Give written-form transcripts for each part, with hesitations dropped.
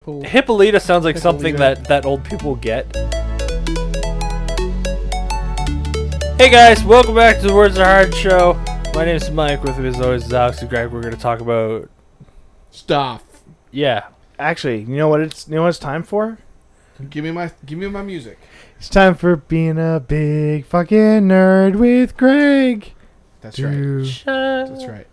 Hippolyta sounds like something that old people get. Hey guys, welcome back to the Words Are Hard show. My name is Mike. With me as always is Alex and Greg. We're going to talk about stuff. Yeah. Actually, you know what it's time for? Give me my music. It's time for being a big fucking nerd with Greg. That's right. That's right.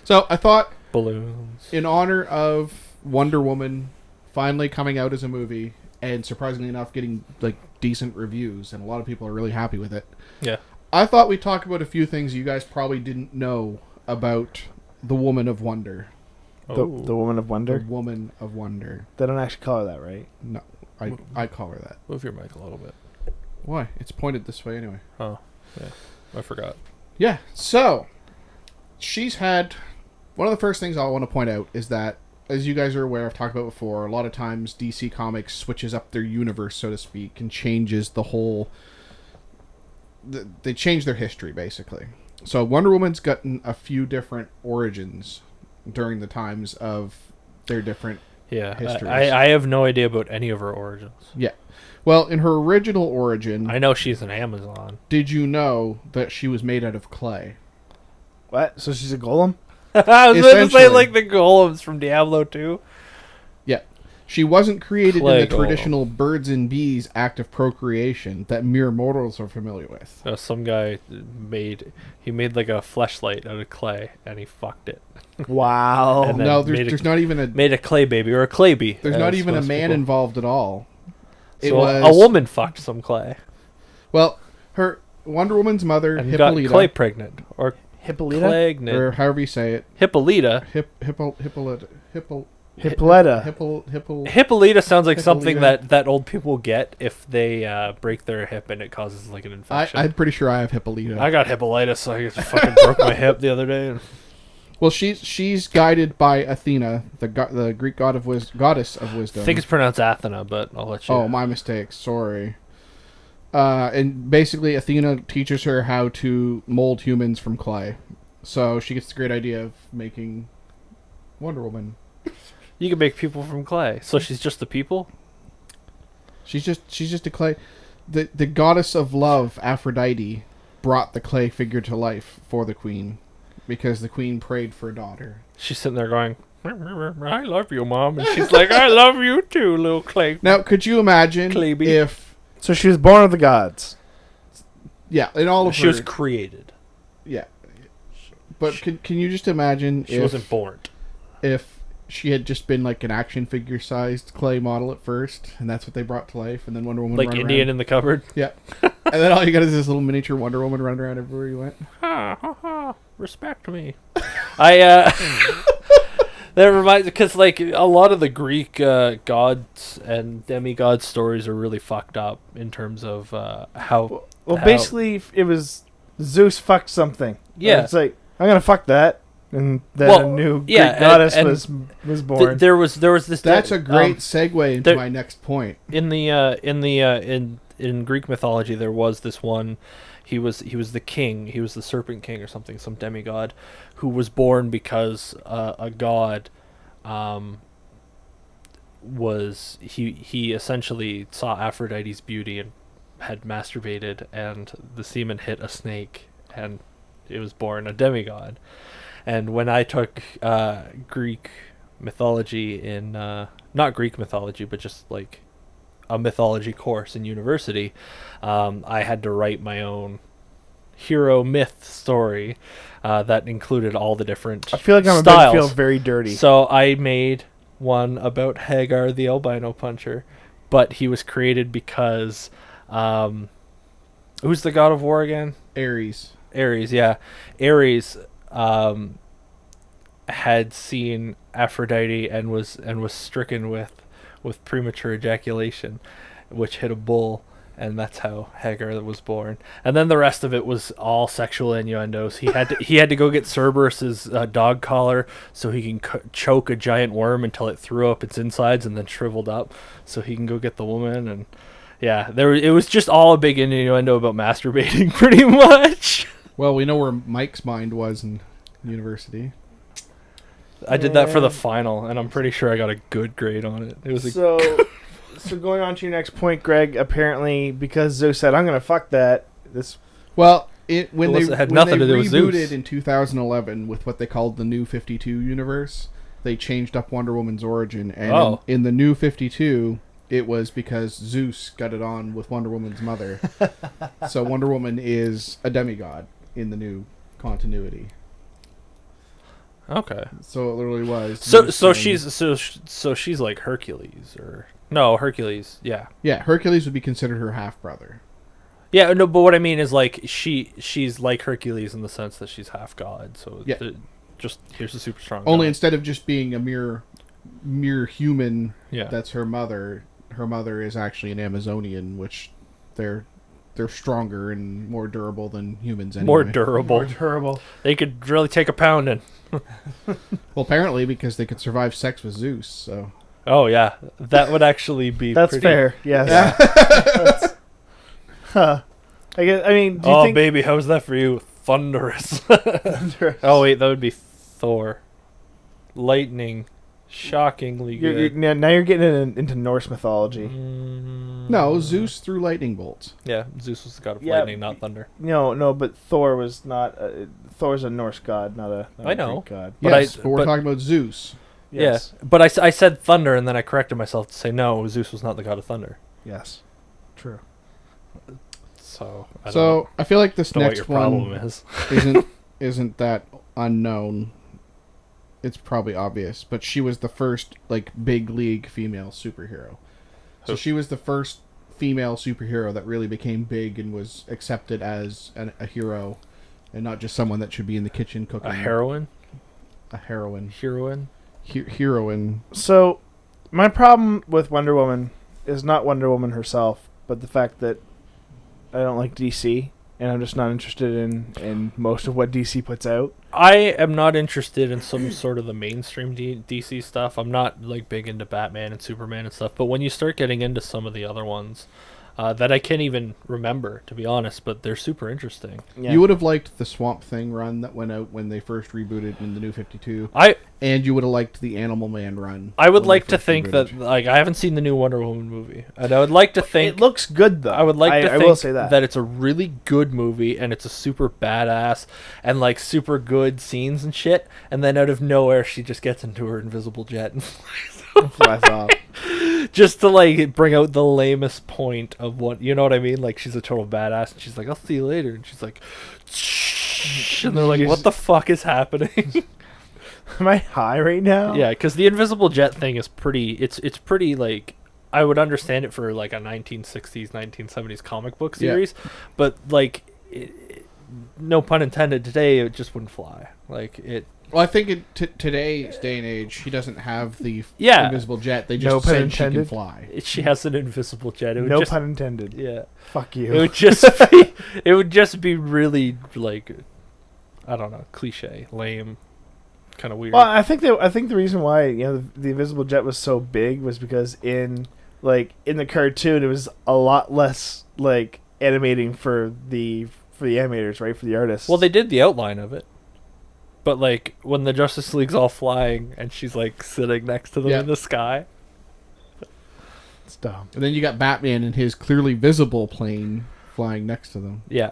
So I thought, balloons, in honor of Wonder Woman finally coming out as a movie, and surprisingly enough, getting like decent reviews, and a lot of people are really happy with it. Yeah. I thought we'd talk about a few things you guys probably didn't know about the Woman of Wonder. The Woman of Wonder? The Woman of Wonder. They don't actually call her that, right? No. I call her that. Move your mic a little bit. Why? It's pointed this way anyway. Oh, yeah. I forgot. Yeah. So, she's had... One of the first things I want to point out is that, as you guys are aware, I've talked about before, a lot of times DC Comics switches up their universe, so to speak, and changes the whole... They change their history, basically. So Wonder Woman's gotten a few different origins during the times of their different histories. I have no idea about any of her origins. Yeah. Well, in her original origin... I know she's an Amazon. Did you know that she was made out of clay? What? So she's a golem? I was going to say like the golems from Diablo 2. Yeah. She wasn't created Clay in the traditional birds and bees act of procreation that mere mortals are familiar with. Some guy made like a fleshlight out of clay, and he fucked it. Wow. And no, there's not even a... Made a clay baby, or a clay bee. There's not even a man involved at all. It was a woman fucked some clay. Well, her Wonder Woman's mother, and Hippolyta... got clay pregnant. Or Hippolyta? Or however you say it. Hippolyta. Hippolyta sounds like something that old people get if they break their hip and it causes like an infection. I'm pretty sure I have Hippolyta. I got Hippolytus, so I fucking broke my hip the other day. Well, she's guided by Athena, the Greek goddess of wisdom. I think it's pronounced Athena, but I'll let you. Oh, my mistake. Sorry. And basically, Athena teaches her how to mold humans from clay. So she gets the great idea of making Wonder Woman. You can make people from clay. So she's just the people? She's just a clay. The goddess of love, Aphrodite, brought the clay figure to life for the queen because the queen prayed for a daughter. She's sitting there going, I love you, Mom. And she's like, I love you too, little clay. Now, could you imagine if... So she was born of the gods. Yeah, in all of she was created. Yeah. But can you just imagine she wasn't born. If she had just been like an action figure sized clay model at first, and that's what they brought to life, and then Wonder Woman like Indian around. in the cupboard? Yeah. And then all you got is this little miniature Wonder Woman running around everywhere you went. Ha ha ha. Respect me. That reminds, because like a lot of the Greek gods and demigods stories are really fucked up in terms of how. Well, basically, it was Zeus fucked something. Yeah, it's like I'm gonna fuck that, and then a new Greek goddess was born. There was this. That's a great segue into my next point. In Greek mythology, there was this one. He was the king. He was the serpent king or something, some demigod, who was born because a god was he essentially saw Aphrodite's beauty and had masturbated, and the semen hit a snake, and it was born a demigod. And when I took Greek mythology in not Greek mythology, but just like a mythology course in university, I had to write my own hero myth story that included all the different I feel like I'm about to feel very dirty. So I made one about Hagar the albino puncher, but he was created because who's the god of war again? Ares, yeah. Ares had seen Aphrodite and was stricken with premature ejaculation, which hit a bull, and that's how Hagar was born. And then the rest of it was all sexual innuendos. He had to go get Cerberus's dog collar so he can choke a giant worm until it threw up its insides and then shriveled up, so he can go get the woman. And yeah, it was just all a big innuendo about masturbating, pretty much. Well, we know where Mike's mind was in university. I did that for the final, and I'm pretty sure I got a good grade on it. It was so going on to your next point, Greg. Apparently, because Zeus said, "I'm gonna fuck that." Well, when they had nothing to do with rebooted Zeus. in 2011 with what they called the New 52 universe, they changed up Wonder Woman's origin, and in the New 52, it was because Zeus got it on with Wonder Woman's mother. So Wonder Woman is a demigod in the new continuity. Okay. So it literally was. So she's like Hercules, or no, Hercules. Yeah. Yeah, Hercules would be considered her half brother. Yeah, no, but what I mean is like she's like Hercules in the sense that she's half god. So Yeah. Just here's a super strong. Only god. instead of just being a mere human, Yeah. that's her mother. Her mother is actually an Amazonian, which they're stronger and more durable than humans. Anyway. More durable. More durable. They could really take a pounding. Well, apparently because they could survive sex with Zeus. So. Oh yeah, that would actually be. That's pretty... fair. Yes. Huh. I mean. Do you think... baby, how's that for you? Thunderous. Oh wait, that would be Thor. Lightning. Shockingly good. Now you're getting into Norse mythology. No, Zeus threw lightning bolts. Yeah, Zeus was the god of lightning, not thunder. No, but Thor was not. Thor's a Norse god, not a I know. Greek god. Yes, but we're talking about Zeus. Yes. Yeah, but I said thunder, and then I corrected myself to say no, Zeus was not the god of thunder. Yes. True. So I feel like this know what next your problem one is. isn't that unknown. It's probably obvious, but she was the first like big league female superhero. So she was the first female superhero that really became big and was accepted as a hero, and not just someone that should be in the kitchen cooking. A heroine. Heroine. Heroine. So, my problem with Wonder Woman is not Wonder Woman herself, but the fact that I don't like DC, and I'm just not interested in most of what DC puts out. I am not interested in some sort of the mainstream DC stuff. I'm not like big into Batman and Superman and stuff, but when you start getting into some of the other ones that I can't even remember, to be honest, but they're super interesting. Yeah. You would have liked the Swamp Thing run that went out when they first rebooted in the New 52. And you would have liked the Animal Man run. I would like to think that, like, I haven't seen the new Wonder Woman movie, and I would like to think it looks good though. I would like to think I will say that it's a really good movie, and it's a super badass and like super good scenes and shit. And then out of nowhere, she just gets into her invisible jet and flies off. Just to like bring out the lamest point of what, you know what I mean? Like, she's a total badass, and she's like, "I'll see you later," and she's like, and they're like, "What the fuck is happening?" Am I high right now? Yeah, because the invisible jet thing is pretty. It's pretty like, I would understand it for like a 1960s, 1970s comic book series, but like, no pun intended. Today it just wouldn't fly. Like it. Well, I think in today's day and age, he doesn't have the invisible jet. They just said she can fly. She has an invisible jet. No pun intended. Yeah. Fuck you. It would just be. It would just be really like, I don't know, cliche, lame, kind of weird. Well, I think the reason why the invisible jet was so big was because in the cartoon it was a lot less like animating for the animators, right, for the artists. Well, they did the outline of it. But, like, when the Justice League's all flying and she's, like, sitting next to them in the sky. It's dumb. And then you got Batman in his clearly visible plane flying next to them. Yeah.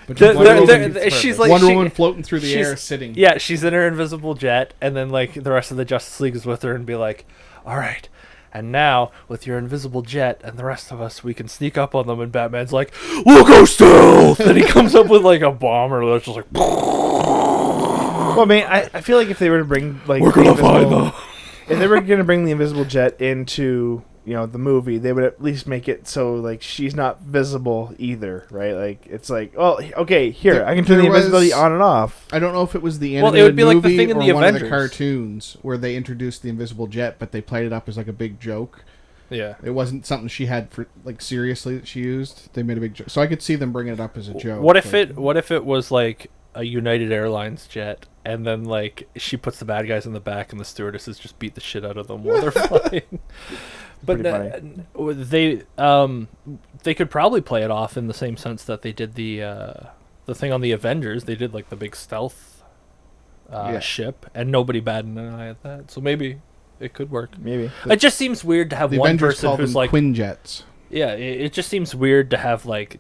But she's like... Wonder Woman floating through the air, sitting. Yeah, she's in her invisible jet, and then, like, the rest of the Justice League is with her and be like, all right, and now, with your invisible jet and the rest of us, we can sneak up on them, and Batman's like, we'll go stealth! And he comes up with, like, a bomber that's just like... Well, I mean, I feel like if they were to bring, like... We're gonna find them! If they were going to bring the invisible jet into, the movie, they would at least make it so, like, she's not visible either, right? Like, it's like, well, okay, here, I can turn the invisibility on and off. I don't know if it was the animated it would be movie like the thing in or the one Avengers. of the cartoons where they introduced the invisible jet, but they played it up as, like, a big joke. Yeah. It wasn't something she had for, like, seriously that she used. They made a big joke. So I could see them bringing it up as a joke. What if it was, like, a United Airlines jet, and then like she puts the bad guys in the back and the stewardesses just beat the shit out of them while they're flying? But they could probably play it off in the same sense that they did the thing on the Avengers. They did like the big stealth ship, and nobody batted an eye at that. So maybe it could work. Maybe. It just seems weird to have The one Avengers person called who's them like, Quinjets. yeah, it just seems weird to have like,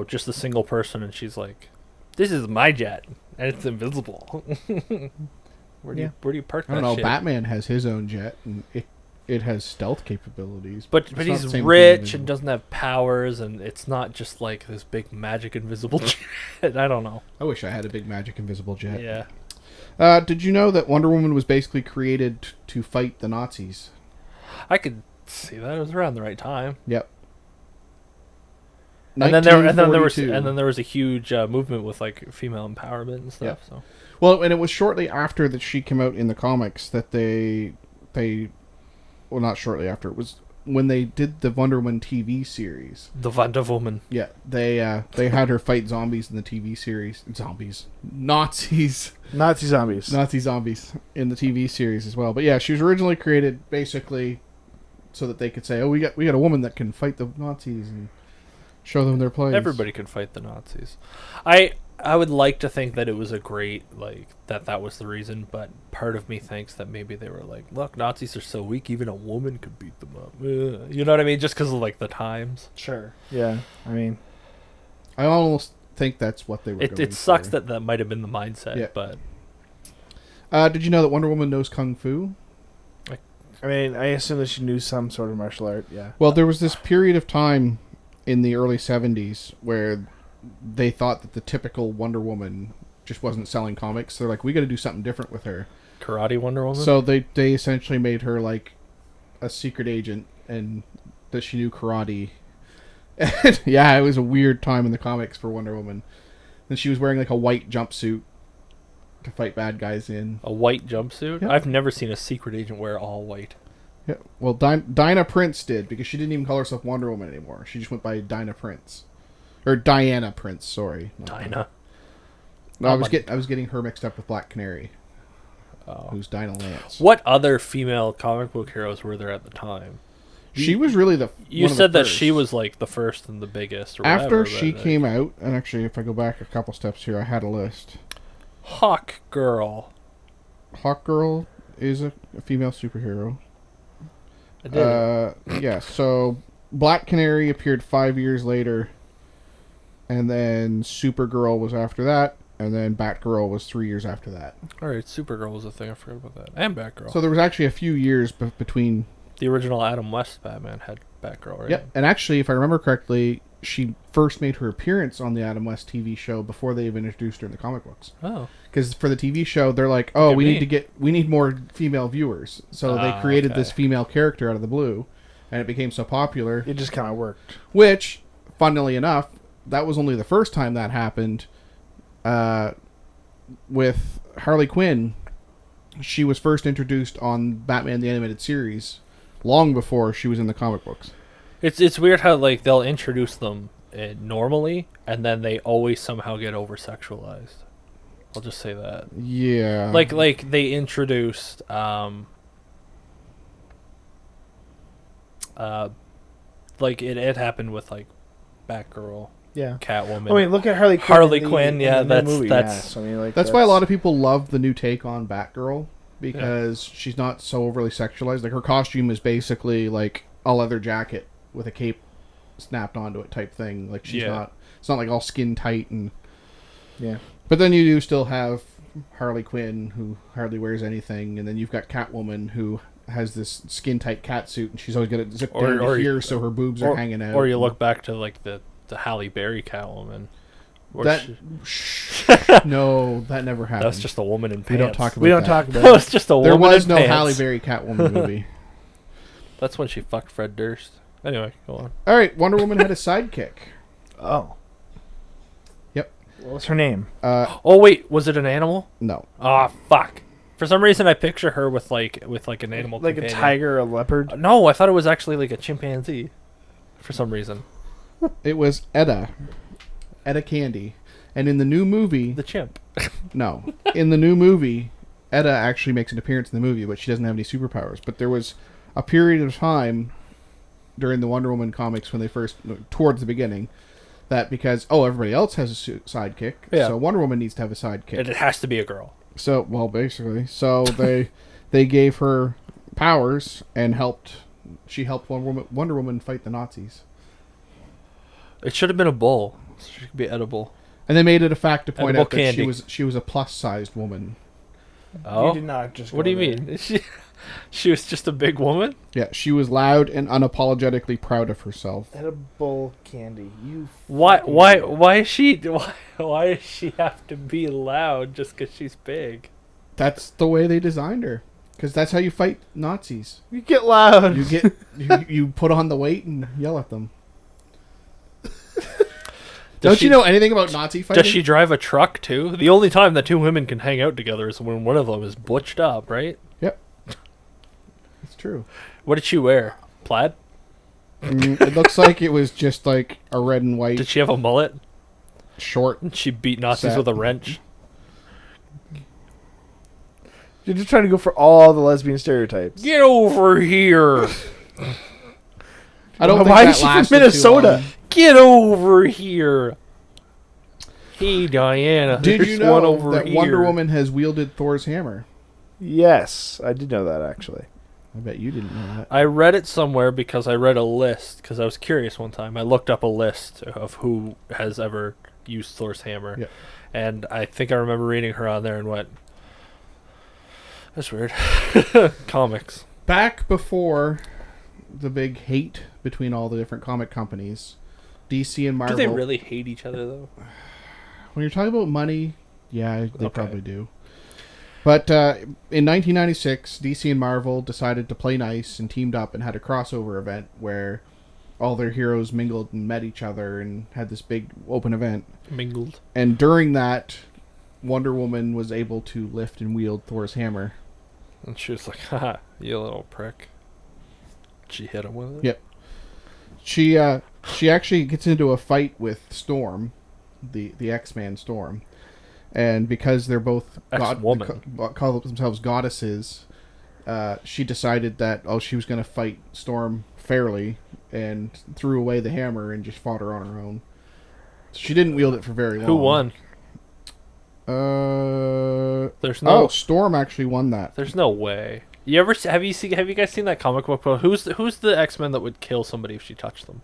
just a single person, and she's like, "This is my jet, and it's invisible." Where do you park that I don't know. shit? Batman has his own jet, and it has stealth capabilities. But it's not he's the same as being rich invisible. and doesn't have powers, and it's not just like this big magic invisible jet. I don't know. I wish I had a big magic invisible jet. Yeah, Did you know that Wonder Woman was basically created to fight the Nazis? I could see that. It was around the right time. Yep. And then there was 1942. a huge movement with like female empowerment and stuff. So Well, and it was shortly after that she came out in the comics that they well, not shortly after. It was when they did the Wonder Woman TV series. the Wonder Woman. Yeah, they had her fight zombies in the TV series. Nazis, Nazi zombies. Nazi zombies in the TV series as well. But yeah, she was originally created basically so that they could say, "Oh, we got a woman that can fight the Nazis and show them their place." Everybody could fight the Nazis. I would like to think that it was a great, like, that was the reason, but part of me thinks that maybe they were like, look, Nazis are so weak, even a woman could beat them up. You know what I mean? Just because of, like, the times. Sure. Yeah. I mean, I almost think that's what they were. It sucks that might have been the mindset, Yeah. but... Did you know that Wonder Woman knows Kung Fu? I mean, I assume that she knew some sort of martial art. Yeah. Well, there was this period of time in the early 70s where they thought that the typical Wonder Woman just wasn't selling comics. They're like, we got to do something different with her. Karate Wonder Woman? So they essentially made her like a secret agent and that she knew karate. And yeah, it was a weird time in the comics for Wonder Woman. And she was wearing like a white jumpsuit to fight bad guys in. A white jumpsuit? Yeah. I've never seen a secret agent wear all white. Yeah. Well, Dinah Prince did, because she didn't even call herself Wonder Woman anymore. She just went by Dinah Prince. Or Diana Prince, sorry. Dinah. No, I was getting her mixed up with Black Canary, Oh. who's Dinah Lance. What other female comic book heroes were there at the time? She was really You one of said the that first. she was like the first and the biggest. Or After whatever, she but, came out, and actually, if I go back a couple steps here, I had a list. Hawk Girl. Hawkgirl is a female superhero. I did. Yeah, so Black Canary appeared 5 years later, and then Supergirl was after that, and then Batgirl was 3 years after that. All right, Supergirl was a thing. I forgot about that. And Batgirl. So there was actually a few years between. The original Adam West Batman had Batgirl, right? Yeah, and actually, if I remember correctly, she first made her appearance on the Adam West TV show before they even introduced her in the comic books. Oh. Because for the TV show, they're like, "Oh, Look at we need more female viewers." So they Ah, created okay. this female character out of the blue, and it became so popular. It just kind of worked. Which, funnily enough, that was only the first time that happened. With Harley Quinn, she was first introduced on Batman the Animated Series, long before she was in the comic books. It's weird how like they'll introduce them normally, and then they always somehow get over sexualized. I'll just say that. Yeah. Like they introduced like it happened with like Batgirl, Yeah. Catwoman. I mean, look at Harley Quinn. Harley Quinn, yeah, in the that's- movie. that's- Yeah, so, I mean, like, That's why a lot of people love the new take on Batgirl, because she's not so overly sexualized. Like, her costume is basically like a leather jacket with a cape snapped onto it type thing. Like, she's not, it's not like all skin tight and... Yeah. But then you do still have Harley Quinn, who hardly wears anything, and then you've got Catwoman, who has this skin tight cat suit, and she's always got it zipped down to here, so her boobs are hanging out. Or you look back to like the Halle Berry Catwoman. where That she- no, that never happened. that's just a woman in pants. We don't talk about We don't that. talk about That it. was just a woman There was in no pants. Halle Berry Catwoman movie. That's when she fucked Fred Durst. Anyway, go on. All right, Wonder Woman had a sidekick. Oh. Yep. What's her name? Oh wait, was it an animal? No. Ah, fuck. For some reason, I picture her with like an animal, Like companion. a tiger or a leopard? No, I thought it was actually like a chimpanzee. For some reason, It was Etta Candy. And in the new movie, the chimp. no. In the new movie, Etta actually makes an appearance in the movie, but she doesn't have any superpowers. But there was a period of time during the Wonder Woman comics when they first, towards the beginning, that because, everybody else has a sidekick, Yeah. so Wonder Woman needs to have a sidekick. And it has to be a girl. So, well, basically, so they gave her powers and she helped Wonder Woman fight the Nazis. It should have been a bowl. So she could be edible. And they made it a fact to point Edible out that candy. she was a plus-sized woman. Oh, You did not just. what do you mean? She was just a big woman. Yeah, she was loud and unapologetically proud of herself. Edible candy. You. Why? fucking Why? idiot. Why is she? Why does she have to be loud just because she's big? That's the way they designed her. Because that's how you fight Nazis. You get loud. You get you put on the weight and yell at them. Don't you know anything about Nazi fighting? Does she drive a truck too? The only time that two women can hang out together is when one of them is butched up, right? Yep. It's true. What did she wear? Plaid? It looks like it was just like a red and white Did she have a mullet? short. She beat Nazis Set. with a wrench. You're just trying to go for all the lesbian stereotypes. Get over here! I don't think Why that is she from lasted too Minnesota? long. Get over here! Hey Diana, Did there's you one know over that here. Wonder Woman has wielded Thor's hammer? Yes, I did know that actually. I bet you didn't know that. I read it somewhere because I read a list because I was curious one time. I looked up a list of who has ever used Thor's hammer, Yeah. and I think I remember reading her on there and went, "That's weird." Comics. Back before the big hate between all the different comic companies, DC and Marvel. Do they really hate each other though? When you're talking about money, yeah, they Okay. probably do. But in 1996, DC and Marvel decided to play nice and teamed up and had a crossover event where all their heroes mingled and met each other and had this big open event. Mingled. And during that, Wonder Woman was able to lift and wield Thor's hammer. And she was like, "Haha, you little prick." She hit him with it. Yep. She actually gets into a fight with Storm, the X-Man Storm. And because they're both Ex-woman. call themselves goddesses, she decided that she was going to fight Storm fairly and threw away the hammer and just fought her on her own. She didn't wield it for very long. Who won? There's no. Storm actually won that. There's no way. You ever have you guys seen that comic book? Who's the X-Men that would kill somebody if she touched them?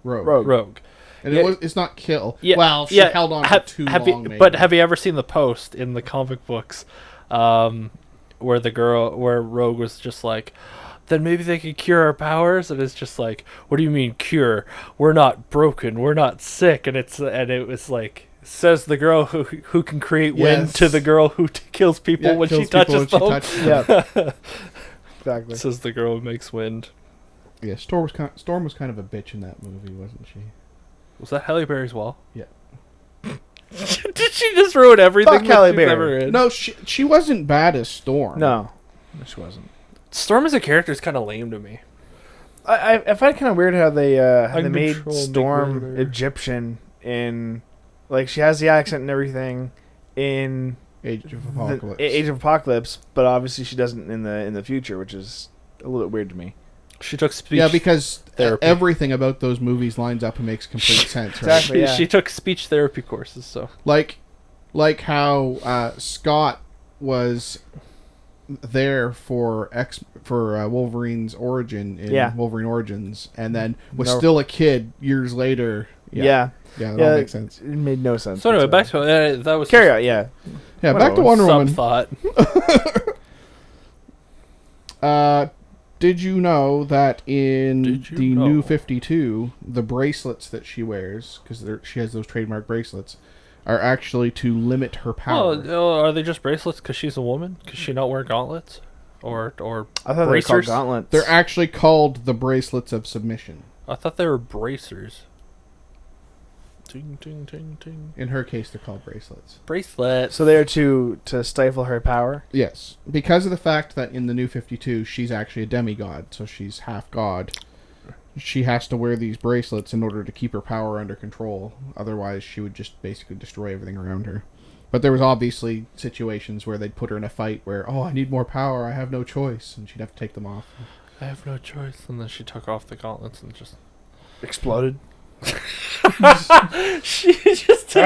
Rogue. Rogue. And Yeah. it's not kill. Yeah, Well, she yeah. held on for too long. Maybe. But have you ever seen the post in the comic books, where Rogue was just like, then maybe they could cure our powers, and it's just like, what do you mean cure? We're not broken, we're not sick, and it was like, says the girl who can create wind Yes. to the girl who kills people when she kills people touches when them. she touches Yeah. Exactly. Says the girl who makes wind. Yeah, Storm was kind of a bitch in that movie, wasn't she? Was that Halle Berry's wall? Yeah. Did she just ruin everything Fuck that Halle she's Berry. ever in? No, she wasn't bad as Storm. No, she wasn't. Storm as a character is kind of lame to me. I find it kind of weird how they made Uncontrolled Storm Big Brother. Egyptian in, like, she has the accent and everything in Age of Apocalypse. the Age of Apocalypse, but obviously she doesn't in the future, which is a little bit weird to me. She took speech. Yeah, because therapy. everything about those movies lines up and makes complete sense, right? Exactly. Yeah. She took speech therapy courses, so Like how Scott was there for Wolverine's origin in Yeah. Wolverine Origins, and then was No. still a kid years later. Yeah. Yeah, that Yeah, all makes sense. It made no sense. so anyway, whatsoever. back to that was Carry on, yeah. Yeah, back to Wonder some Woman. thought. Did you know that in Did you the know? new 52, the bracelets that she wears, because she has those trademark bracelets, are actually to limit her power. Are they just bracelets because she's a woman? Because she not wear gauntlets, or I thought they were called bracers? gauntlets. They're actually called the bracelets of submission. I thought they were bracers. Ting ting ting ting. In her case, they're called bracelets. Bracelets. So they're to stifle her power. Yes, because of the fact that in the new 52, she's actually a demigod, so she's half god. She has to wear these bracelets in order to keep her power under control. Otherwise, she would just basically destroy everything around her. But there was obviously situations where they'd put her in a fight where, I need more power, I have no choice, and she'd have to take them off. I have no choice, and then she took off the gauntlets and just Exploded. she just takes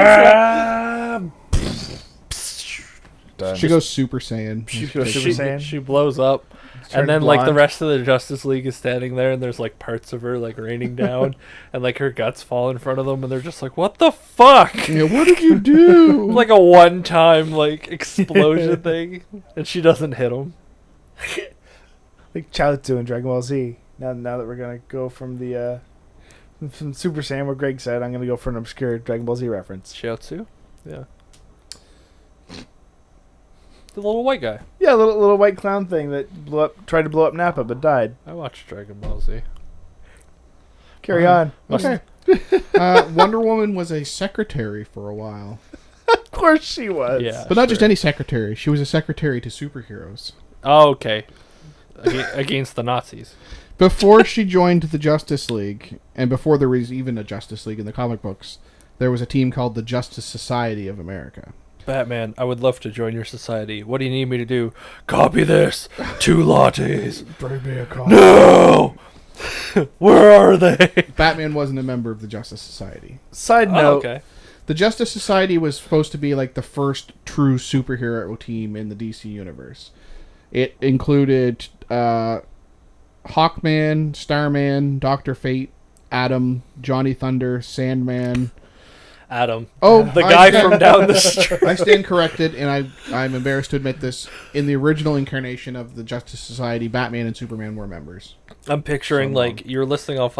dun. She goes Super Saiyan. She goes Super Saiyan. She blows up, Turns and then like the blonde. rest of the Justice League is standing there, and there's like parts of her like raining down, and like her guts fall in front of them, and they're just like, "What the fuck?" Yeah, what did you do? Like a one-time like explosion thing, and she doesn't hit them. Like Chaozu in Dragon Ball Z. Now that we're gonna go from the from Super Saiyan, what Greg said, I'm gonna go for an obscure Dragon Ball Z reference. Shiatsu, yeah, the little white guy. Yeah, little white clown thing that tried to blow up Nappa but died. I watched Dragon Ball Z. Carry on. Okay. Wonder Woman was a secretary for a while. Of course she was. Yeah, But not just sure. any secretary. She was a secretary to superheroes. Oh, okay. Against the Nazis. Before she joined the Justice League, and before there was even a Justice League in the comic books, there was a team called the Justice Society of America. Batman, I would love to join your society. What do you need me to do? Copy this. 2 lattes. Bring me a copy. No! Where are they? Batman wasn't a member of the Justice Society. Side Oh, note, okay. The Justice Society was supposed to be like the first true superhero team in the DC universe. It included Hawkman, Starman, Dr. Fate, Atom, Johnny Thunder, Sandman. Adam. Oh, The I guy stand- from down the street. I stand corrected, and I'm embarrassed to admit this. In the original incarnation of the Justice Society, Batman and Superman were members. I'm picturing, like, you're listing off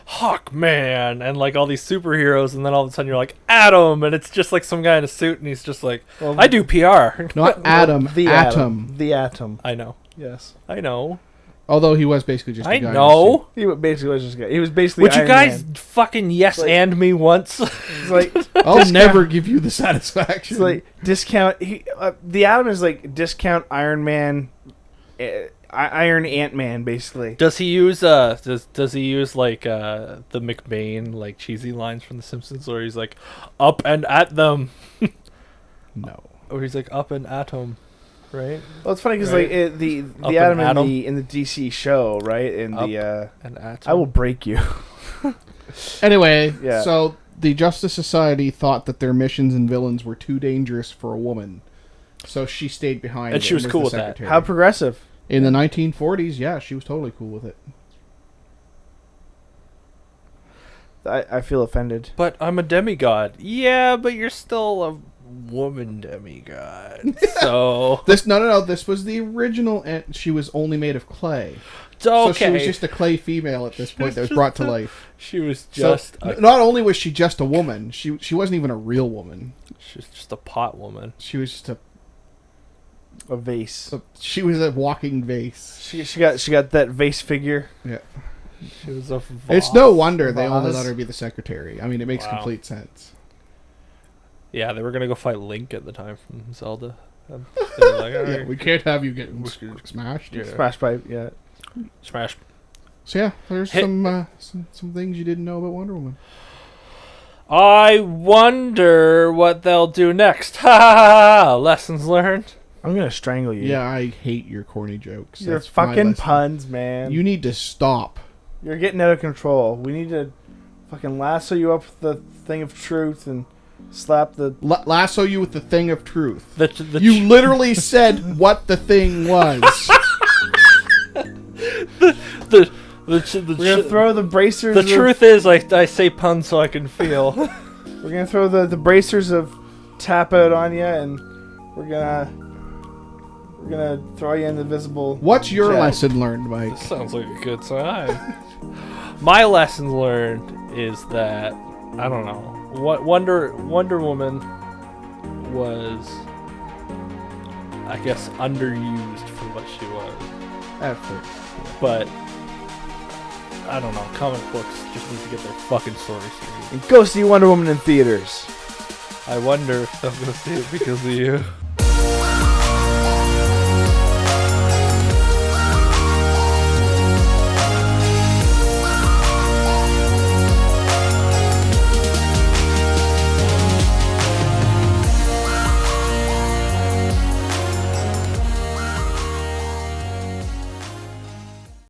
Hawkman and, like, all these superheroes, and then all of a sudden you're like, Adam! And it's just, like, some guy in a suit, and he's just like, Well, I do PR. Not Atom, the Atom. The Atom. I know. Yes. I know. Although he was basically just a I guy in a know. He basically was just. He was basically. Would you Iron guys Man. suit. fucking yes-and me once? It's like I'll never give you the satisfaction. it's like discount. The Atom is like discount Iron Man, Iron Ant-Man basically. Does he use does he use like the McBain like cheesy lines from The Simpsons, where he's like up and at them, No. or he's like up and at 'em, right? Well, it's funny because Right. like the Up Atom and in the DC show, right? In Up. the And at I will break you. Anyway, Yeah. so the Justice Society thought that their missions and villains were too dangerous for a woman. So she stayed behind. And she was cool the with that. secretary. How progressive. In the 1940s, yeah, she was totally cool with it. I feel offended. But I'm a demigod. Yeah, but you're still a woman demigod. So No. This was the original, and she was only made of clay. So she was just a clay female at this point that was brought to life. She was So just not only was she just a woman, she wasn't even a real woman. she's just a pot woman. She was just A vase. she was a walking vase. She got that vase figure. Yeah. She was a It's no wonder they only Vase. let her be the secretary. I mean, it makes Wow. complete sense. Yeah, they were gonna go fight Link at the time from Zelda. And they were like, all Yeah, right, we can't have you getting smashed. Yeah. Smash pipe. Yeah. smash. So yeah, there's Hit- some things you didn't know about Wonder Woman. I wonder what they'll do next. Ha ha ha! Ha. Lessons learned. I'm gonna strangle you. Yeah, I hate your corny jokes. Your That's my fucking lesson. puns, man. You need to stop. You're getting out of control. We need to fucking lasso you up with the thing of truth and slap the. Lasso you with the thing of truth. The You literally said what the thing was. the We're gonna throw the bracers. the of- truth is, I say puns so I can feel. We're gonna throw the bracers of tap out on you, and we're gonna throw you in the visible. What's your jet. lesson learned, Mike? This sounds like a good time. My lesson learned is that I don't know. What Wonder Woman was, I guess, underused for what she was. At first. But I don't know. Comic books just need to get their fucking story straight. And go see Wonder Woman in theaters. I wonder if they'll go see it because of you.